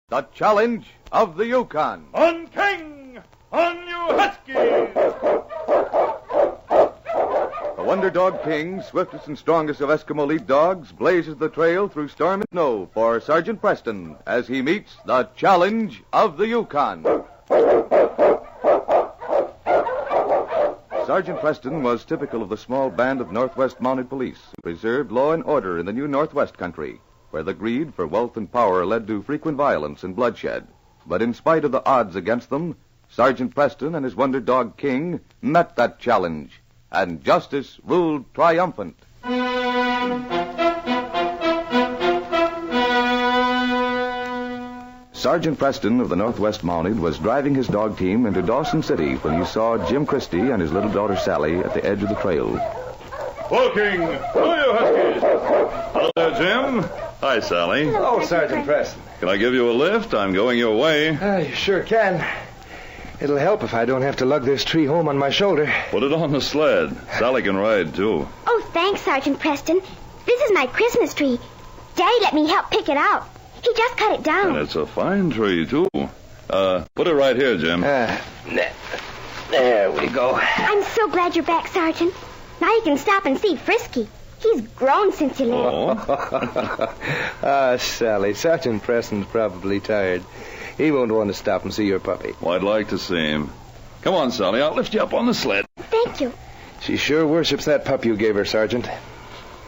The Challenge of the Yukon. On King! On you Huskies! The Wonder Dog King, swiftest and strongest of Eskimo lead dogs, blazes the trail through storm and snow for Sergeant Preston as he meets the Challenge of the Yukon. Sergeant Preston was typical of the small band of Northwest Mounted Police who preserved law and order in the new Northwest country, where the greed for wealth and power led to frequent violence and bloodshed. But in spite of the odds against them, Sergeant Preston and his Wonder Dog King met that challenge, and justice ruled triumphant. Sergeant Preston of the Northwest Mounted was driving his dog team into Dawson City when he saw Jim Christie and his little daughter Sally at the edge of the trail. Hello, King. Hello, you Huskies. Hello there, Jim. Hi, Sally. Hello, Sergeant Preston. Can I give you a lift? I'm going your way. You sure can. It'll help if I don't have to lug this tree home on my shoulder. Put it on the sled. Sally can ride, too. Oh, thanks, Sergeant Preston. This is my Christmas tree. Daddy let me help pick it out. He just cut it down. And it's a fine tree, too. Put it right here, Jim. There we go. I'm so glad you're back, Sergeant. Now you can stop and see Frisky. He's grown since you left. Sally, Sergeant Preston's probably tired. He won't want to stop and see your puppy. Well, I'd like to see him. Come on, Sally. I'll lift you up on the sled. Thank you. She sure worships that pup you gave her, Sergeant.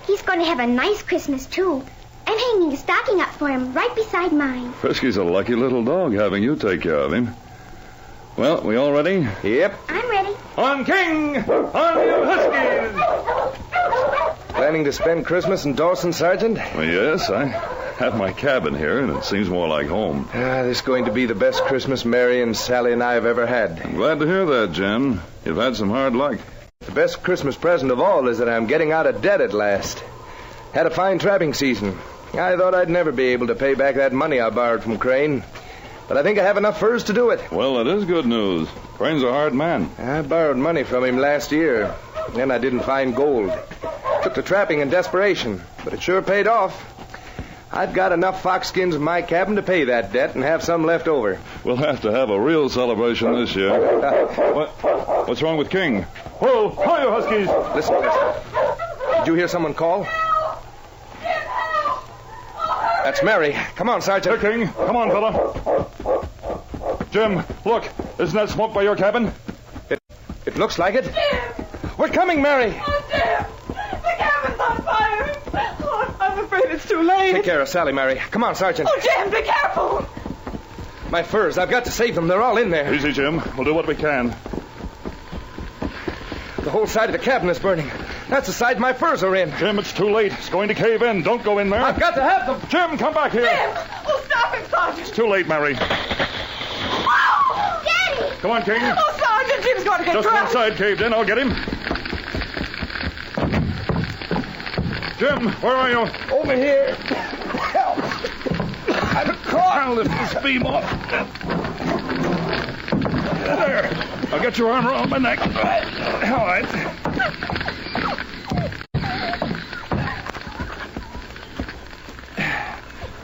He's going to have a nice Christmas, too. I'm hanging a stocking up for him right beside mine. Frisky's a lucky little dog having you take care of him. Well, we all ready? Yep. I'm ready. On King! On you Huskies! Planning to spend Christmas in Dawson, Sergeant? Well, yes, I have my cabin here, and it seems more like home. This is going to be the best Christmas Mary and Sally and I have ever had. I'm glad to hear that, Jim. You've had some hard luck. The best Christmas present of all is that I'm getting out of debt at last. Had a fine trapping season. I thought I'd never be able to pay back that money I borrowed from Crane. But I think I have enough furs to do it. Well, that is good news. Crane's a hard man. I borrowed money from him last year. Then I didn't find gold. Took to trapping in desperation, but it sure paid off. I've got enough fox skins in my cabin to pay that debt and have some left over. We'll have to have a real celebration this year. What's wrong with King? Whoa, hi, you Huskies! Listen. Did you hear someone call? That's Mary. Come on, Sergeant. Here, King. Come on, fella. Jim, look. Isn't that smoke by your cabin? It looks like it. Jim! We're coming, Mary. Oh, Jim! The cabin's on fire! Oh, I'm afraid it's too late. Take care of Sally, Mary. Come on, Sergeant. Oh, Jim, be careful! My furs. I've got to save them. They're all in there. Easy, Jim. We'll do what we can. The whole side of the cabin is burning. That's the side my furs are in. Jim, it's too late. It's going to cave in. Don't go in there. I've got to have them. Jim, come back here. Jim! Oh, stop him, Sergeant! It's too late, Mary. Oh, Daddy! Come on, King. Oh, Sergeant, Jim's going to get Just drowned. one side caved in. I'll get him. Jim, where are you? Over here. Help. I'm caught. I'll lift this beam off. There. I'll get your arm around my neck. All right.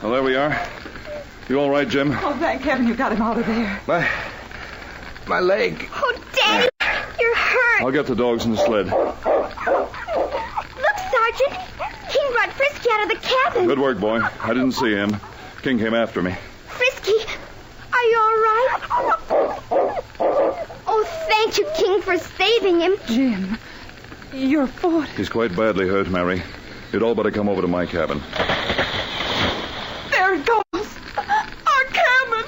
Well, there we are. You all right, Jim? Oh, thank heaven you got him out of there. My leg. Oh, Daddy, you're hurt. I'll get the dogs in the sled. Look, Sergeant. King brought Frisky out of the cabin. Good work, boy. I didn't see him. King came after me. Frisky, are you all right? Oh, thank you, King, for saving him. Jim, your foot. He's quite badly hurt, Mary. You'd all better come over to my cabin. There it goes. Our cabin.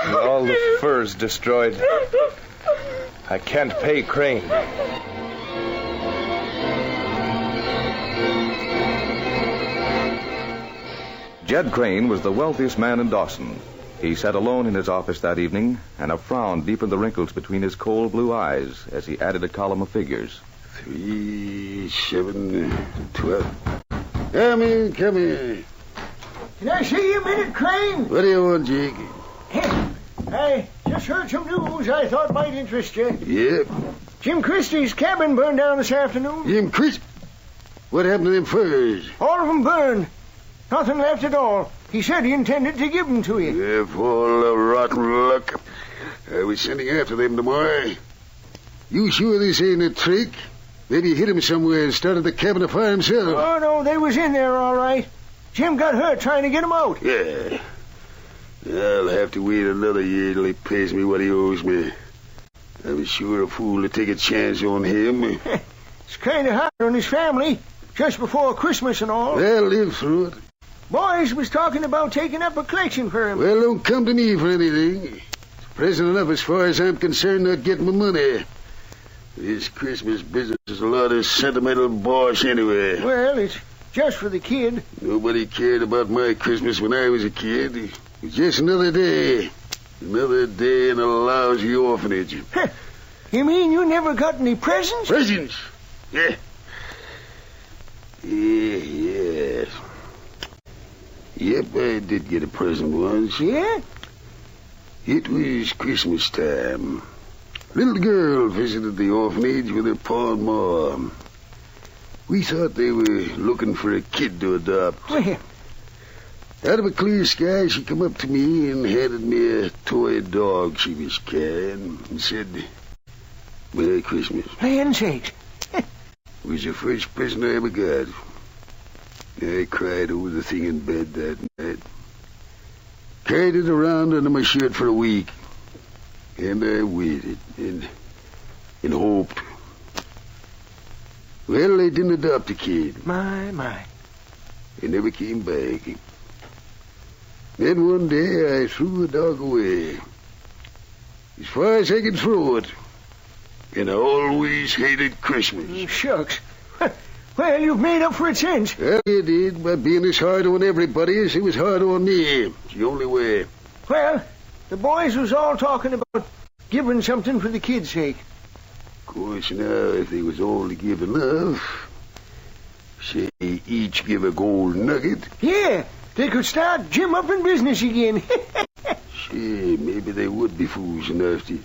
And all the furs destroyed. I can't pay Crane. Jed Crane was the wealthiest man in Dawson. He sat alone in his office that evening, and a frown deepened the wrinkles between his cold blue eyes as he added a column of figures. 3, 7, 12. Come in. Can I see you a minute, Crane? What do you want, Jake? I just heard some news I thought might interest you. Yep. Jim Christie's cabin burned down this afternoon. Jim Chris. What happened to them furs? All of them burned. Nothing left at all. He said he intended to give them to you. Yeah, for all the rotten luck. I was sending after them tomorrow. You sure this ain't a trick? Maybe he hid him somewhere and started the cabin afire himself. Oh, no, they was in there all right. Jim got hurt trying to get them out. Yeah. I'll have to wait another year till he pays me what he owes me. I was sure a fool to take a chance on him. It's kind of hard on his family, just before Christmas and all. I'll live through it. Boys was talking about taking up a collection for him. Well, don't come to me for anything. It's present enough as far as I'm concerned not getting my money. This Christmas business is a lot of sentimental bosh anyway. Well, it's just for the kid. Nobody cared about my Christmas when I was a kid. It was just another day. Another day in a lousy orphanage. You mean you never got any presents? Presents? Yeah. Yes. Yep, I did get a present once. Yeah? It was Christmas time. Little girl visited the orphanage with her pa and ma. We thought they were looking for a kid to adopt. Well, Out of a clear sky, she come up to me and handed me a toy dog she was carrying and said, "Merry Christmas." land sakes. It was the first present I ever got. I cried over the thing in bed that night. Carried it around under my shirt for a week. And I waited and hoped. Well, they didn't adopt the kid. My. They never came back. Then one day I threw the dog away. As far as I could throw it. And I always hated Christmas. Shucks. Well, you've made up for it since. Well, you did, by being as hard on everybody as it was hard on me. It's the only way. Well, the boys was all talking about giving something for the kid's sake. Of course, now, if they was all to give enough, say each give a gold nugget, Yeah, they could start Jim up in business again. sure, maybe they would be fools enough to.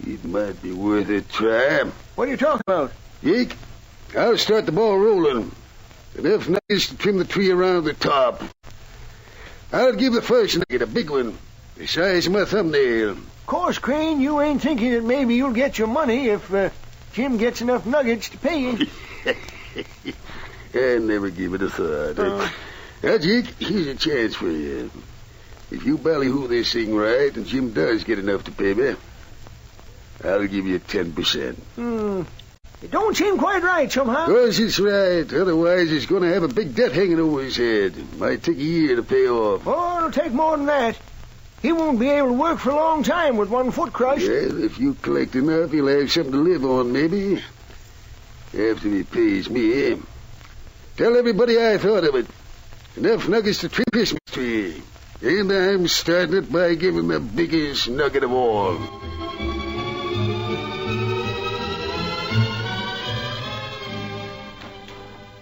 It might be worth a try. What are you talking about? Yake, I'll start the ball rolling. Enough nuggets to trim the tree around the top. I'll give the first nugget a big one, the size of my thumbnail. Of course, Crane, you ain't thinking that maybe you'll get your money if Jim gets enough nuggets to pay you. I never give it a thought. Now, Jake, here's a chance for you. If you ballyhoo this thing right and Jim does get enough to pay me, I'll give you 10%. It don't seem quite right somehow. Of course it's right. Otherwise, he's going to have a big debt hanging over his head. Might take a year to pay off. Oh, it'll take more than that. He won't be able to work for a long time with one foot crushed. Well, if you collect enough, he'll have something to live on, maybe. After he pays me, eh? Tell everybody I thought of it. Enough nuggets to trim Christmas tree. And I'm starting it by giving the biggest nugget of all.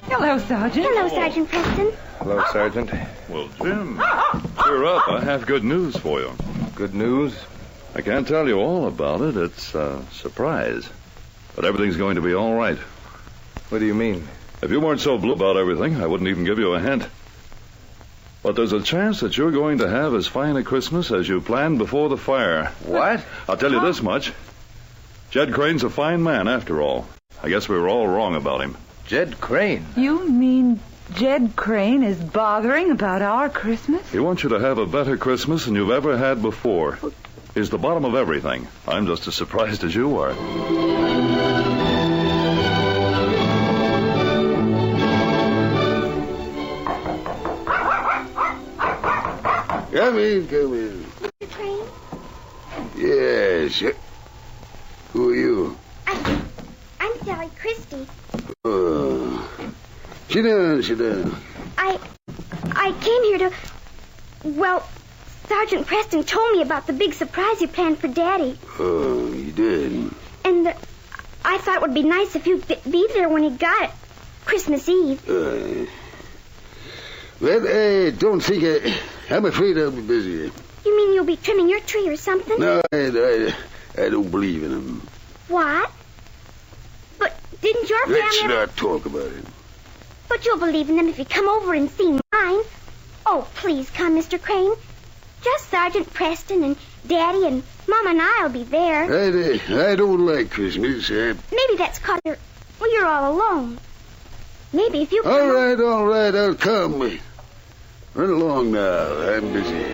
Hello, Sergeant. Hello, Sergeant Preston. Hello, Sergeant. Well, Jim, cheer up. I have good news for you. Good news? I can't tell you all about it. It's a surprise. But everything's going to be all right. What do you mean? If you weren't so blue about everything, I wouldn't even give you a hint. But there's a chance that you're going to have as fine a Christmas as you planned before the fire. What? I'll tell you this much. Jed Crane's a fine man, after all. I guess we were all wrong about him. Jed Crane. You mean Jed Crane is bothering about our Christmas? He wants you to have a better Christmas than you've ever had before. He's the bottom of everything. I'm just as surprised as you are. Come in, come in. Mr. Crane? Yes. Who are you? I'm Sally Christie. Oh. Sit down, sit down. I came here to... Well, Sergeant Preston told me about the big surprise you planned for Daddy. Oh, you did? And I thought it would be nice if you'd be there when he got it. Christmas Eve. Well, I don't think I'm afraid I'll be busy. You mean you'll be trimming your tree or something? No, I don't believe in them. What? But didn't your family... Let's not talk about it. But you'll believe in them if you come over and see mine. Oh, please come, Mr. Crane. Just Sergeant Preston and Daddy and Mama and I'll be there. I don't like Christmas. Maybe that's 'cause you're all alone. Maybe if you come... All right, I'll come. Run along now. I'm busy.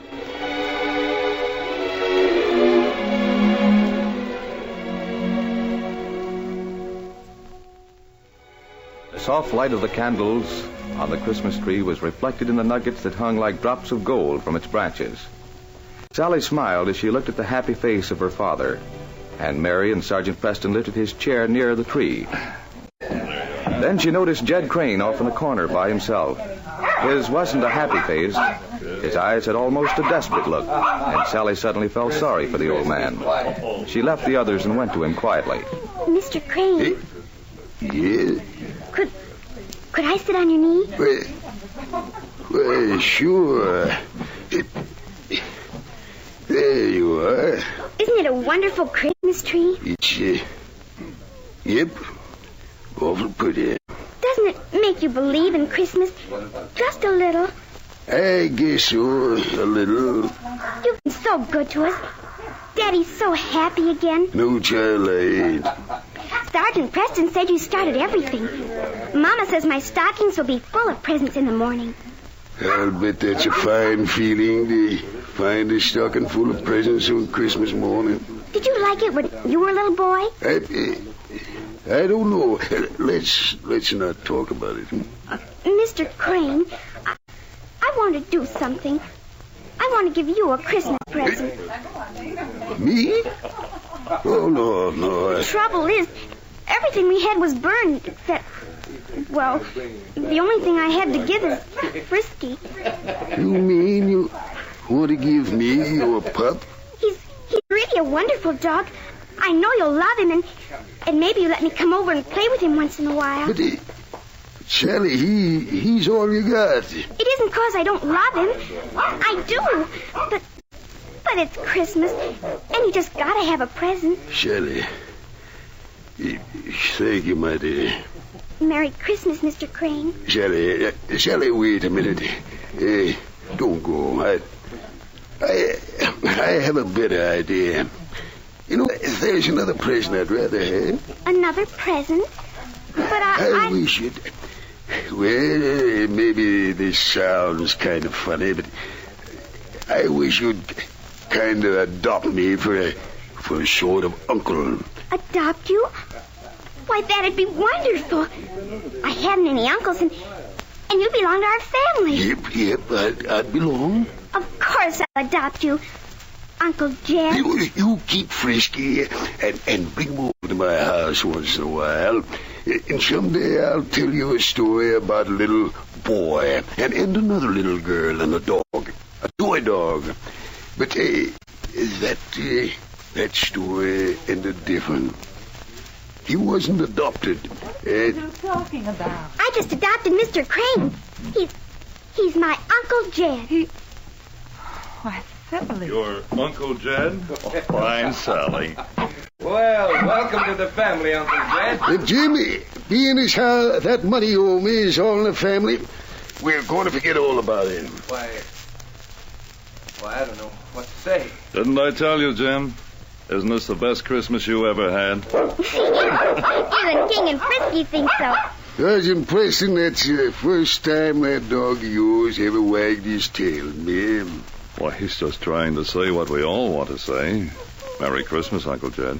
The soft light of the candles on the Christmas tree was reflected in the nuggets that hung like drops of gold from its branches. Sally smiled as she looked at the happy face of her father, and Mary and Sergeant Preston lifted his chair near the tree. Then she noticed Jed Crane off in the corner by himself. His wasn't a happy face. His eyes had almost a desperate look, and Sally suddenly felt sorry for the old man. She left the others and went to him quietly. Mr. Crane. Yeah? Could I sit on your knee? Well, sure. There you are. Isn't it a wonderful Christmas tree? It's, yep, awful pretty. Doesn't it make you believe in Christmas just a little? I guess so, a little. You've been so good to us. Daddy's so happy again. No, child, I ain't. Sergeant Preston said you started everything. Mama says my stockings will be full of presents in the morning. I'll bet that's a fine feeling to find a stocking full of presents on Christmas morning. Did you like it when you were a little boy? I don't know. Let's not talk about it. Mr. Crane, I want to do something. I want to give you a Christmas present. Me? Oh, no. The trouble is, everything we had was burned except... Well, the only thing I had to give is Frisky. You mean you want to give me your pup? He's really a wonderful dog. I know you'll love him, and maybe you'll let me come over and play with him once in a while. But, Sally, he's all you got. It isn't 'cause I don't love him. I do. But it's Christmas, and you just gotta have a present. Sally, thank you, my dear. Merry Christmas, Mr. Crane. Sally, wait a minute. Don't go. I have a better idea. You know, there's another present I'd rather have. Another present? But I wish you'd... Well, maybe this sounds kind of funny, but I wish you'd kind of adopt me for a sort of uncle. Adopt you? Why, that'd be wonderful. I haven't any uncles, and you belong to our family. Yep, I'd belong. Of course I'll adopt you, Uncle Jed. You keep Frisky and bring him over to my house once in a while. And someday I'll tell you a story about a little boy and another little girl and a dog. A toy dog. But that story ended different. He wasn't adopted. What are you talking about? I just adopted Mr. Crane. He's my Uncle Jed. Why, Sally. Your Uncle Jed? Fine, Sally. Well, welcome to the family, Uncle Jed. Jimmy, being as how that money you owe me is all in the family, we're going to forget all about it. Why, I don't know what to say. Didn't I tell you, Jim? Isn't this the best Christmas you ever had? Even King and Frisky think so. Sergeant Preston, that's the first time that dog of yours ever wagged his tail, ma'am. Why, he's just trying to say what we all want to say. Merry Christmas, Uncle Jed.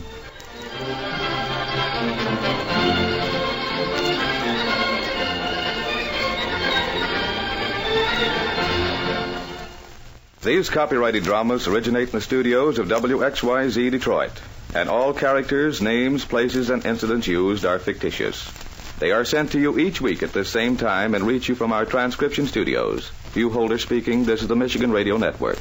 These copyrighted dramas originate in the studios of WXYZ Detroit, and all characters, names, places, and incidents used are fictitious. They are sent to you each week at the same time and reach you from our transcription studios. Hugh Holder speaking. This is the Michigan Radio Network.